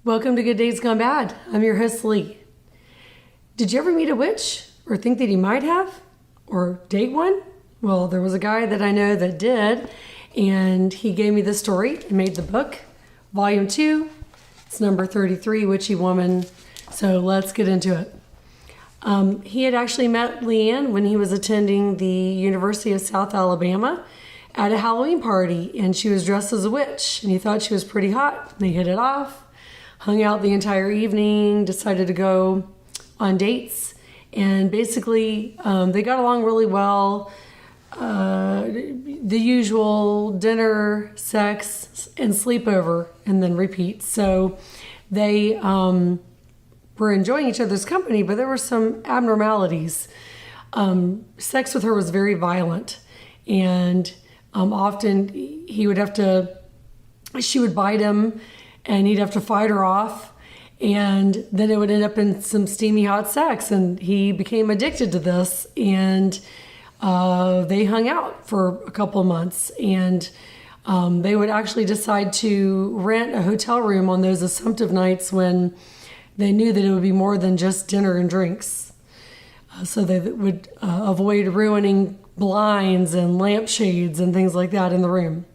Welcome to Good Days Gone Bad. I'm your host, Lee. Did you ever meet a witch or think that you might have or date one? Well, there was a guy that I know that did, and he gave me the story and made the book, Volume 2. It's number 33, Witchy Woman. So let's get into it. He had actually met Leanne when he was attending the University of South Alabama at a Halloween party, and she was dressed as a witch, and he thought she was pretty hot. They hit it off, hung out the entire evening, decided to go on dates, and basically they got along really well. The usual dinner, sex, and sleepover, and then repeat. So they were enjoying each other's company, but there were some abnormalities. Sex with her was very violent, and often she would bite him, and he'd have to fight her off, and then it would end up in some steamy hot sex, and he became addicted to this, and they hung out for a couple of months, and they would actually decide to rent a hotel room on those assumptive nights when they knew that it would be more than just dinner and drinks. So they would avoid ruining blinds and lampshades and things like that in the room.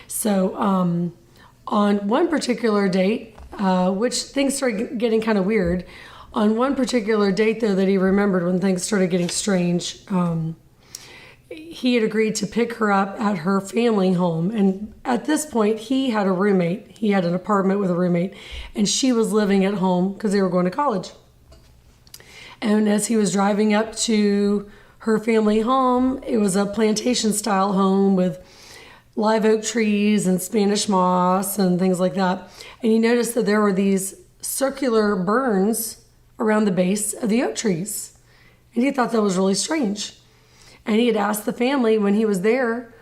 So on one particular date, which things started getting kind of weird, on one particular date, though, that he remembered when things started getting strange, he had agreed to pick her up at her family home. And at this point, he had a roommate. He had an apartment with a roommate, and she was living at home because they were going to college. And as he was driving up to her family home, it was a plantation-style home with live oak trees and Spanish moss and things like that. And he noticed that there were these circular burns around the base of the oak trees. And he thought that was really strange. And he had asked the family when he was there,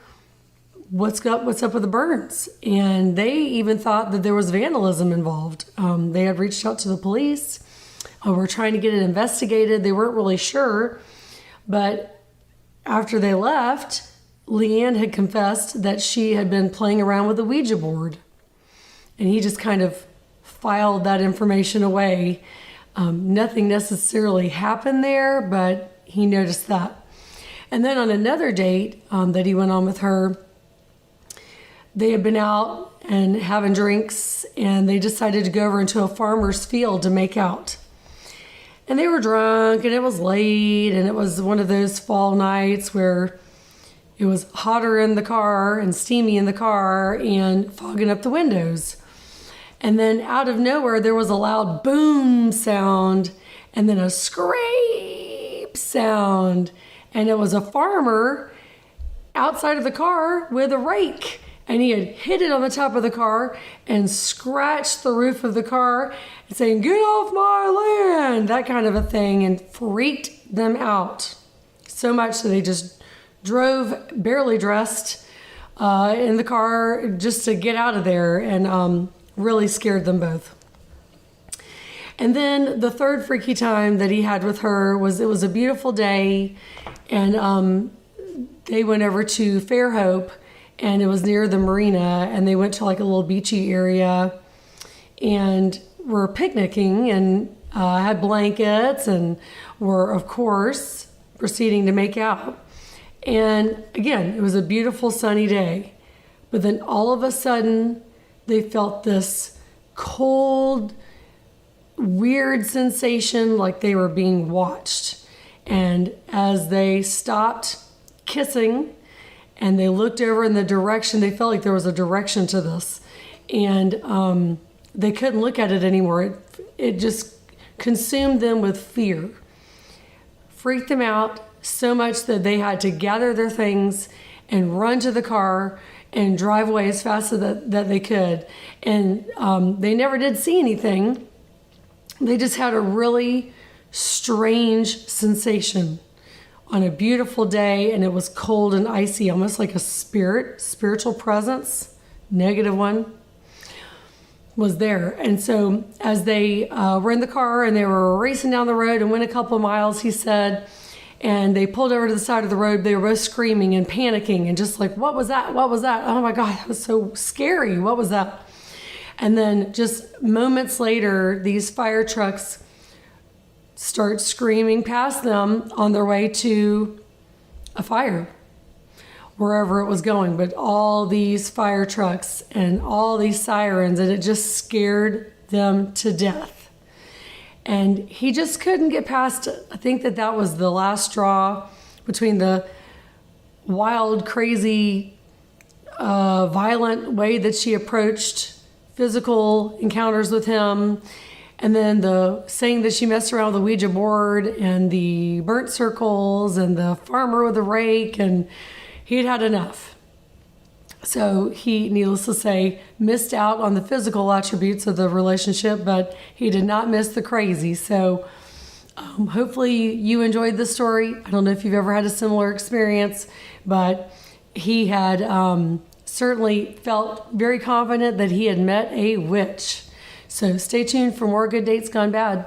what's up with the burns? And they even thought that there was vandalism involved. They had reached out to the police, were trying to get it investigated. They weren't really sure. But after they left, Leanne had confessed that she had been playing around with a Ouija board. And he just kind of filed that information away. Nothing necessarily happened there, but he noticed that. And then on another date that he went on with her, they had been out and having drinks, and they decided to go over into a farmer's field to make out. And they were drunk, and it was late, and it was one of those fall nights where it was hotter in the car and steamy in the car and fogging up the windows. And then out of nowhere, there was a loud boom sound and then a scrape sound. And it was a farmer outside of the car with a rake. And he had hit it on the top of the car and scratched the roof of the car and saying, "Get off my land," that kind of a thing, and freaked them out so much that they just drove barely dressed in the car just to get out of there, and really scared them both. And then the third freaky time that he had with her was, it was a beautiful day, and they went over to Fairhope, and it was near the marina, and they went to like a little beachy area and were picnicking and had blankets and were, of course, proceeding to make out. And again, it was a beautiful sunny day, but then all of a sudden they felt this cold, weird sensation like they were being watched. And as they stopped kissing and they looked over in the direction, they felt like there was a direction to this, and they couldn't look at it anymore. It just consumed them with fear, freaked them out so much that they had to gather their things and run to the car and drive away as fast as that they could. And they never did see anything. They just had a really strange sensation on a beautiful day, and it was cold and icy, almost like a spiritual presence, negative one, was there. And so as they were in the car and they were racing down the road and went a couple of miles, he said, and they pulled over to the side of the road, they were both screaming and panicking and just like, what was that? What was that? Oh my God, that was so scary. What was that? And then just moments later, these fire trucks start screaming past them on their way to a fire, wherever it was going. But all these fire trucks and all these sirens, and it just scared them to death. And he just couldn't get past it. I think that was the last straw between the wild, crazy, violent way that she approached physical encounters with him, and then the saying that she messed around with the Ouija board and the burnt circles and the farmer with a rake, and he'd had enough. So he, needless to say, missed out on the physical attributes of the relationship, but he did not miss the crazy. So hopefully you enjoyed this story. I don't know if you've ever had a similar experience, but he had certainly felt very confident that he had met a witch. So stay tuned for more Good Dates Gone Bad.